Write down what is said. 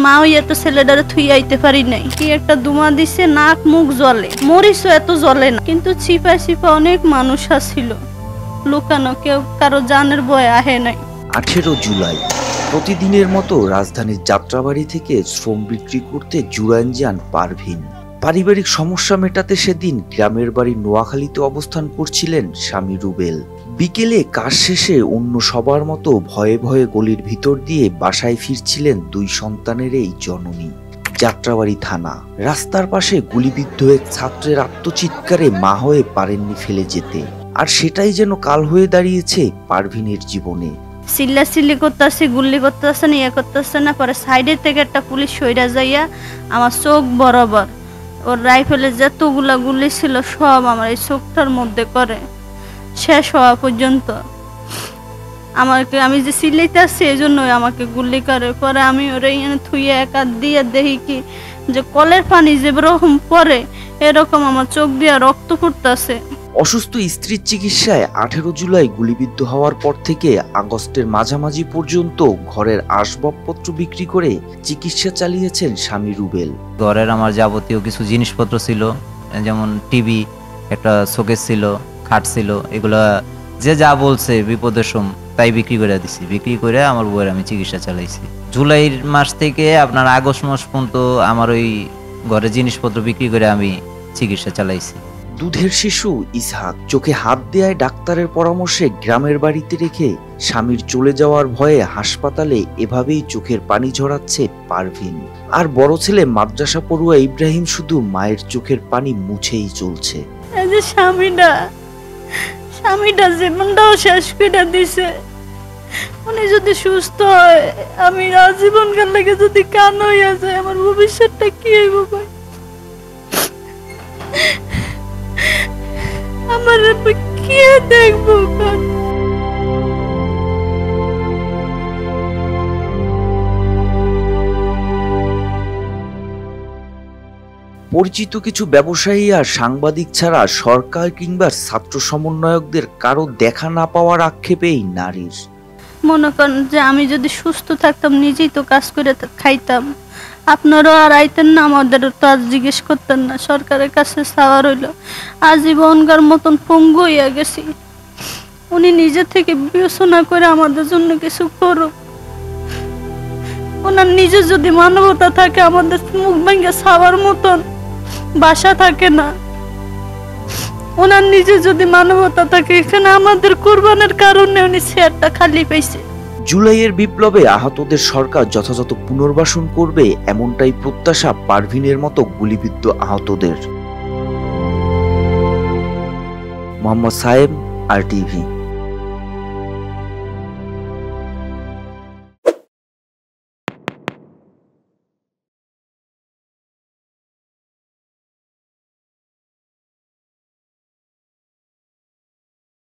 মা হইয়া তো ছেলেটারে থুই আইতে পারি নাই, কি একটা দুমা দিছে, নাক মুখ জ্বলে, মরিচও এত জ্বলে না, কিন্তু ছিপা ছিপা অনেক মানুষ আসছিল, লুকানো, কেউ কারো জানের ভয় আহে নাই। 18 জুলাই প্রতিদিনের মতো রাজধানীর যাত্রাবাড়ি থেকে শ্রম বিক্রি করতে জুরাইন যান পারভিন। পারিবারিক সমস্যা মেটাতে সেদিন গ্রামের বাড়ি নোয়াখালীতে অবস্থান করছিলেন স্বামী রুবেল। বিকেলে কাজ শেষে অন্য সবার মতো ভয়ে ভয়ে গলির ভিতর দিয়ে বাসায় ফিরছিলেন দুই সন্তানের এই জননী। যাত্রাবাড়ি থানা রাস্তার পাশে গুলিবিদ্ধ এক ছাত্রের আত্মচিৎকারে মা হয়ে পারেননি ফেলে যেতে, আর সেটাই যেন কাল হয়ে দাঁড়িয়েছে পারভিনের জীবনে। চিল্লাচিল্লি করতেছে, গুল্লি করতেছে না, ইয়ে করতেছে না, পরে সাইডে থেকে একটা পুলিশ সইরা যাইয়া আমার চোখ বরাবর ওর রাইফেলে যতগুলা গুলি ছিল সব আমার এই চোখটার মধ্যে করে শেষ হওয়া পর্যন্ত আমি যে চিল্লাইতে আসছি এই জন্যই আমাকে গুলি করে। পরে আমি ওরা এখানে থুইয়ে একা দিয়ে দেখি কি যে কলের পানি যেরকম পরে এরকম আমার চোখ দিয়ে রক্ত পড়তেছে। অসুস্থ স্ত্রীর চিকিৎসায় 18 জুলাই গুলিবিদ্ধ হওয়ার পর থেকে আগস্টের মাঝামাঝি পর্যন্ত ঘরের আসবাবপত্র বিক্রি করে চিকিৎসা চালিয়েছেন স্বামী রুবেল। ঘরের আমার যাবতীয় কিছু জিনিসপত্র ছিল, যেমন টিভি, একটা শোকেস ছিল, খাট ছিল, এগুলা যে যা বলছে বিপদের সময় তাই বিক্রি করে দিছি। বিক্রি করে আমার বউয়ের আমি চিকিৎসা চালাইছি। জুলাইর মাস থেকে আপনার আগস্ট মাস পর্যন্ত আমার ওই ঘরের জিনিসপত্র বিক্রি করে আমি চিকিৎসা চালাইছি। দুধের শিশু ইসহাক চোখে হাত দেয় ডাক্তারের পরামর্শে গ্রামের বাড়িতে রেখে স্বামীর চলে যাওয়ার ভয়ে হাসপাতালে এভাবেই চোখের পানি ঝরাচ্ছে পারভিন। আর বড় ছেলে মাদ্রাসা পড়ুয়া ইব্রাহিম শুধু মায়ের চোখের পানি মুছেই চলছে। এই যে স্বামীটা জীবনটাও শেষ করে দিছে, উনি যদি সুস্থ হয়, আমি আজীবন কাল লাগে যদি কান হইয়া যায়, আমার ভবিষ্যৎটা কি হইব ভাই? আমার কে দেখবো? পরিচিত কিছু ব্যবসায়ী আর সাংবাদিক ছাড়া সরকার কিংবা ছাত্র সমন্বয়কদের কারো দেখা না পাওয়ার আক্ষেপেই নারীর। মনে করেন যে আমি যদি সুস্থ থাকতাম, নিজেই তো কাজ করে খাইতাম, আপনারাও আর আইতেন না, আমাদের তো আজ জিজ্ঞেস করতেন না। সরকারের কাছে চাওয়া রইল, আজীবনকার মতন পঙ্গু হইয়া গেছি, উনি নিজে থেকে বিবেচনা করে আমাদের জন্য কিছু করুক। ওনার নিজে যদি মানবতা থাকে, আমাদের মুখ ভেঙে ছাওয়ার মতন বাসা থাকে না। ওনার নিজে যদি মানবতা থাকে, এখানে আমাদের কোরবানের কারণে উনি চেয়ারটা খালি পাইছে। জুলাইয়ের বিপ্লবে আহতদের সরকার যথাযথ পুনর্বাসন করবে, এমনটাই প্রত্যাশা পারভিনের মতো গুলিবিদ্ধ আহতদের। মোহাম্মদ সায়েম, RTV।